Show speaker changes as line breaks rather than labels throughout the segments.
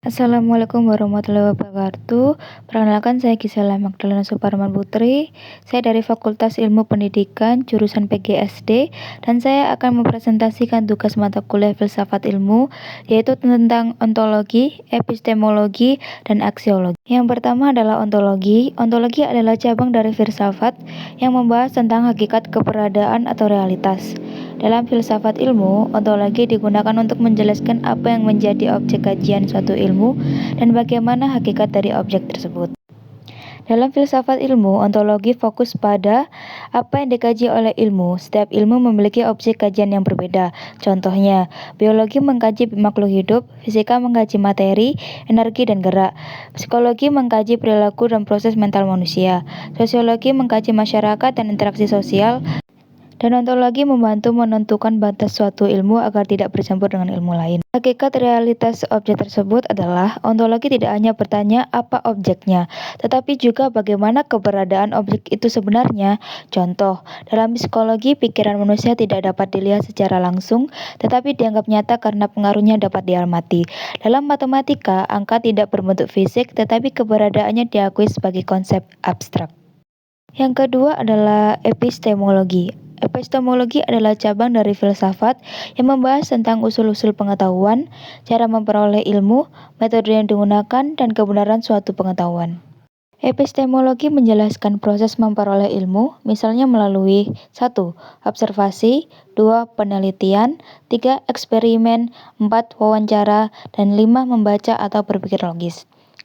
Assalamualaikum warahmatullahi wabarakatuh. Perkenalkan, saya Gisela Magdalena Suparman Putri. Saya dari Fakultas Ilmu Pendidikan, jurusan PGSD, dan saya akan mempresentasikan tugas mata kuliah Filsafat Ilmu, yaitu tentang ontologi, epistemologi, dan aksiologi. Yang pertama adalah ontologi. Ontologi adalah cabang dari filsafat yang membahas tentang hakikat keberadaan atau realitas. Dalam filsafat ilmu, ontologi digunakan untuk menjelaskan apa yang menjadi objek kajian suatu ilmu dan bagaimana hakikat dari objek tersebut. Dalam filsafat ilmu, ontologi fokus pada apa yang dikaji oleh ilmu. Setiap ilmu memiliki objek kajian yang berbeda. Contohnya, biologi mengkaji makhluk hidup, fisika mengkaji materi, energi, dan gerak. Psikologi mengkaji perilaku dan proses mental manusia. Sosiologi mengkaji masyarakat dan interaksi sosial. Dan ontologi membantu menentukan batas suatu ilmu agar tidak bercampur dengan ilmu lain. Hakikat realitas objek tersebut adalah ontologi tidak hanya bertanya apa objeknya, tetapi juga bagaimana keberadaan objek itu sebenarnya. Contoh, dalam psikologi, pikiran manusia tidak dapat dilihat secara langsung, tetapi dianggap nyata karena pengaruhnya dapat diamati. Dalam matematika, angka tidak berbentuk fisik, tetapi keberadaannya diakui sebagai konsep abstrak. Yang kedua adalah epistemologi. Epistemologi adalah cabang dari filsafat yang membahas tentang usul-usul pengetahuan, cara memperoleh ilmu, metode yang digunakan, dan kebenaran suatu pengetahuan. Epistemologi menjelaskan proses memperoleh ilmu, misalnya melalui 1. Observasi, 2. Penelitian, 3. Eksperimen, 4. Wawancara, dan 5. Membaca atau berpikir logis.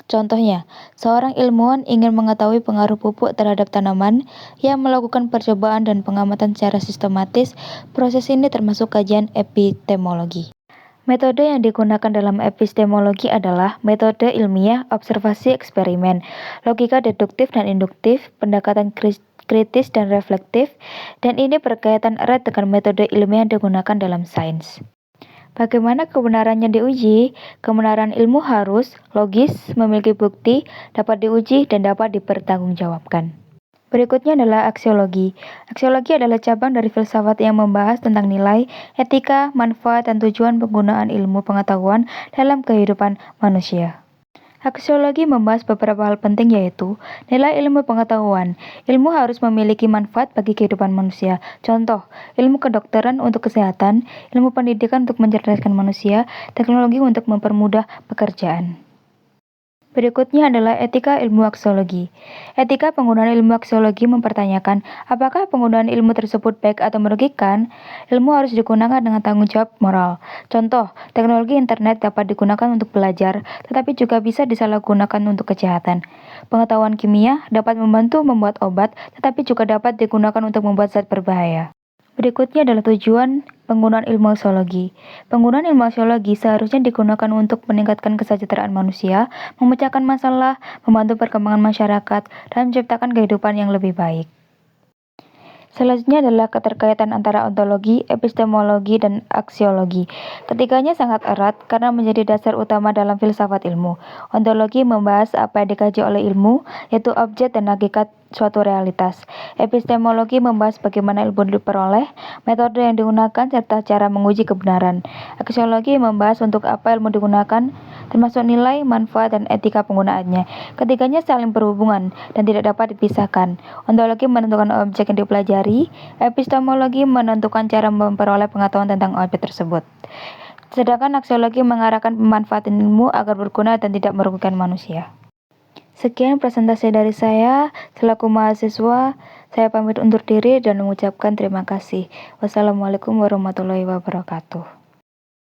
Contohnya, seorang ilmuwan ingin mengetahui pengaruh pupuk terhadap tanaman. Ia melakukan percobaan dan pengamatan secara sistematis. Proses ini termasuk kajian epistemologi. Metode yang digunakan dalam epistemologi adalah metode ilmiah, observasi, eksperimen, logika deduktif dan induktif, pendekatan kritis dan reflektif, dan ini berkaitan erat dengan metode ilmiah yang digunakan dalam sains. Bagaimana kebenarannya diuji? Kebenaran ilmu harus logis, memiliki bukti, dapat diuji, dan dapat dipertanggungjawabkan. Berikutnya adalah aksiologi. Aksiologi adalah cabang dari filsafat yang membahas tentang nilai, etika, manfaat, dan tujuan penggunaan ilmu pengetahuan dalam kehidupan manusia. Aksiologi membahas beberapa hal penting, yaitu nilai ilmu pengetahuan. Ilmu harus memiliki manfaat bagi kehidupan manusia. Contoh, ilmu kedokteran untuk kesehatan, ilmu pendidikan untuk mencerdaskan manusia, teknologi untuk mempermudah pekerjaan. Berikutnya adalah etika ilmu aksiologi. Etika penggunaan ilmu aksiologi mempertanyakan apakah penggunaan ilmu tersebut baik atau merugikan. Ilmu harus digunakan dengan tanggung jawab moral. Contoh, teknologi internet dapat digunakan untuk belajar, tetapi juga bisa disalahgunakan untuk kejahatan. Pengetahuan kimia dapat membantu membuat obat, tetapi juga dapat digunakan untuk membuat zat berbahaya. Berikutnya adalah tujuan penggunaan ilmu aksiologi. Penggunaan ilmu aksiologi seharusnya digunakan untuk meningkatkan kesejahteraan manusia, memecahkan masalah, membantu perkembangan masyarakat, dan menciptakan kehidupan yang lebih baik. Selanjutnya adalah keterkaitan antara ontologi, epistemologi, dan aksiologi. Ketiganya sangat erat karena menjadi dasar utama dalam filsafat ilmu. Ontologi membahas apa yang dikaji oleh ilmu, yaitu objek dan hakikat suatu realitas. Epistemologi membahas bagaimana ilmu diperoleh, metode yang digunakan, serta cara menguji kebenaran. Aksiologi membahas untuk apa ilmu digunakan, termasuk nilai, manfaat, dan etika penggunaannya. Ketiganya saling berhubungan dan tidak dapat dipisahkan. Ontologi menentukan objek yang dipelajari, epistemologi menentukan cara memperoleh pengetahuan tentang objek tersebut. Sedangkan aksiologi mengarahkan pemanfaatan ilmu agar berguna dan tidak merugikan manusia. Sekian presentasi dari saya. Selaku mahasiswa, saya pamit undur diri dan mengucapkan terima kasih. Wassalamualaikum warahmatullahi wabarakatuh.